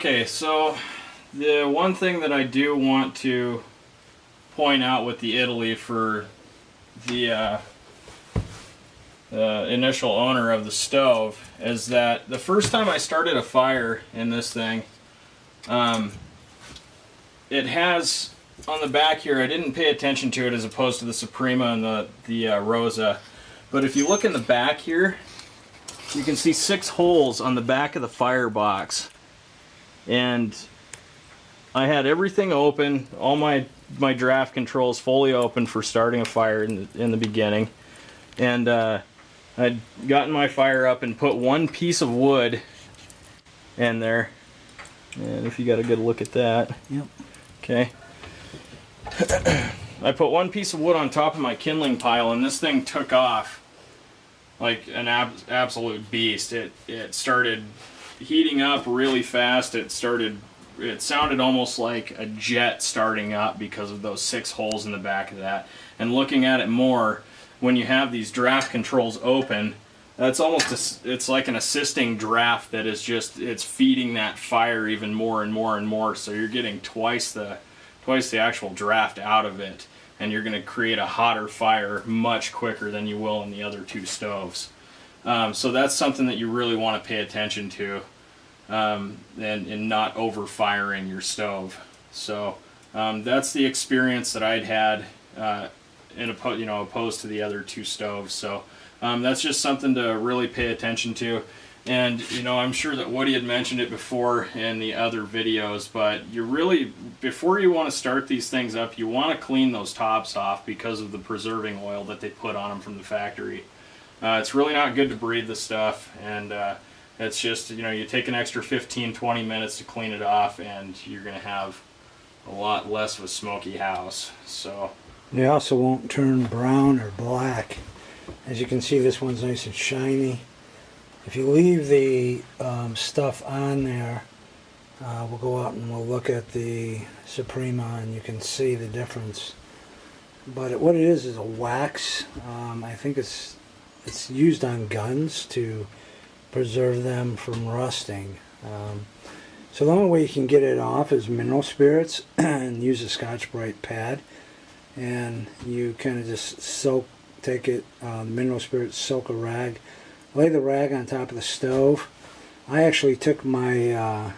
Okay, so the one thing that I do want to point out with the Italy for the initial owner of the stove is that the first time I started a fire in this thing, it has on the back here, I didn't pay attention to it as opposed to the Suprema and the Rosa, but if you look in the back here, you can see 6 holes on the back of the firebox. And I had everything open, all my draft controls fully open for starting a fire in the beginning. And I'd gotten my fire up and put one piece of wood in there. And if you got a good look at that. Yep. Okay. I put one piece of wood on top of my kindling pile and this thing took off like an absolute beast. It started heating up really fast. It sounded almost like a jet starting up because of those 6 holes in the back of that. And looking at it more, when you have these draft controls open, that's almost it's like an assisting draft that is just, it's feeding that fire even more and more and more. So you're getting twice the actual draft out of it, and you're going to create a hotter fire much quicker than you will in the other 2 stoves. So that's something that you really want to pay attention to, and not over firing your stove. So that's the experience that I'd had opposed to the other 2 stoves. So that's just something to really pay attention to. And I'm sure that Woody had mentioned it before in the other videos, but you really, before you want to start these things up, you want to clean those tops off because of the preserving oil that they put on them from the factory. It's really not good to breathe the stuff, and it's just, you take an extra 15-20 minutes to clean it off and you're going to have a lot less of a smoky house. So they also won't turn brown or black. As you can see, this one's nice and shiny. If you leave the stuff on there, we'll go out and we'll look at the Suprema and you can see the difference. But what it is a wax. I think it's used on guns to preserve them from rusting. So the only way you can get it off is mineral spirits and use a Scotch-Brite pad. And you kind of just take it, mineral spirits, soak a rag, lay the rag on top of the stove. I actually took my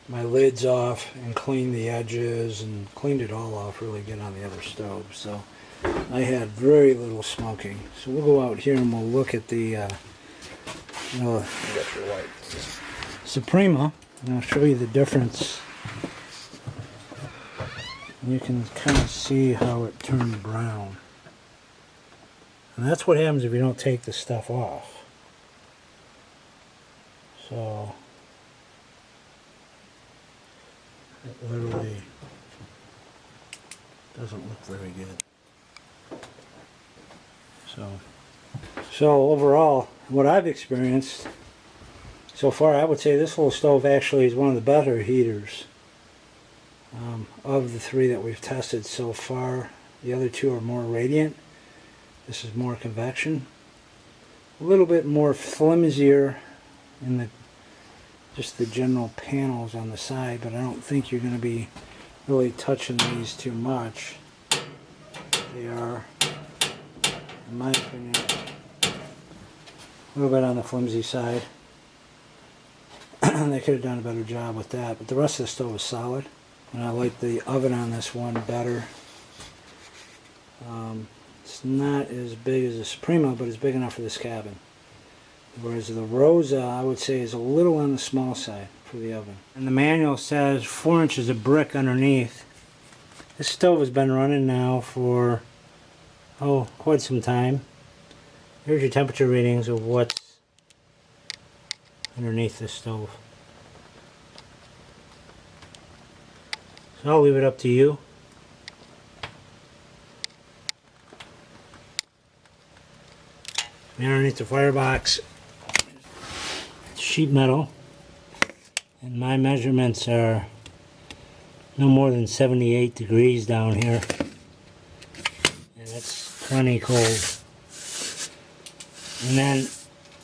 my lids off and cleaned the edges and cleaned it all off really good on the other stove. So I had very little smoking. So we'll go out here and we'll look at the Suprema, and I'll show you the difference. You can kind of see how it turned brown. And that's what happens if you don't take the stuff off. So it literally doesn't look very good. So overall, what I've experienced so far, I would say this little stove actually is one of the better heaters of the 3 that we've tested so far. The other 2 are more radiant. This is more convection. A little bit more flimsier in just the general panels on the side, but I don't think you're going to be really touching these too much. They are, in my opinion, a little bit on the flimsy side. They could have done a better job with that, but the rest of the stove is solid. And I like the oven on this one better. It's not as big as the Suprema, but it's big enough for this cabin. Whereas the Rosa, I would say, is a little on the small side for the oven. And the manual says 4 inches of brick underneath. This stove has been running now for, quite some time. Here's your temperature readings of what's underneath this stove. So I'll leave it up to you. Underneath the firebox, sheet metal, and my measurements are no more than 78 degrees down here, and it's plenty cold. And then,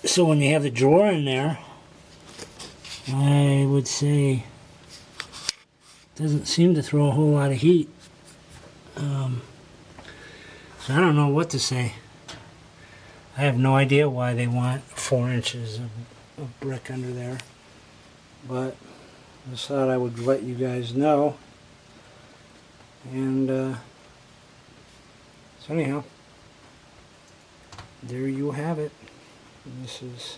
so when you have the drawer in there, I would say doesn't seem to throw a whole lot of heat. So I don't know what to say. I have no idea why they want 4 inches of brick under there. But I just thought I would let you guys know. And so anyhow, there you have it. And this is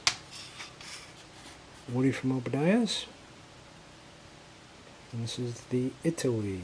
Woody from Obadiah's. And this is the Italy.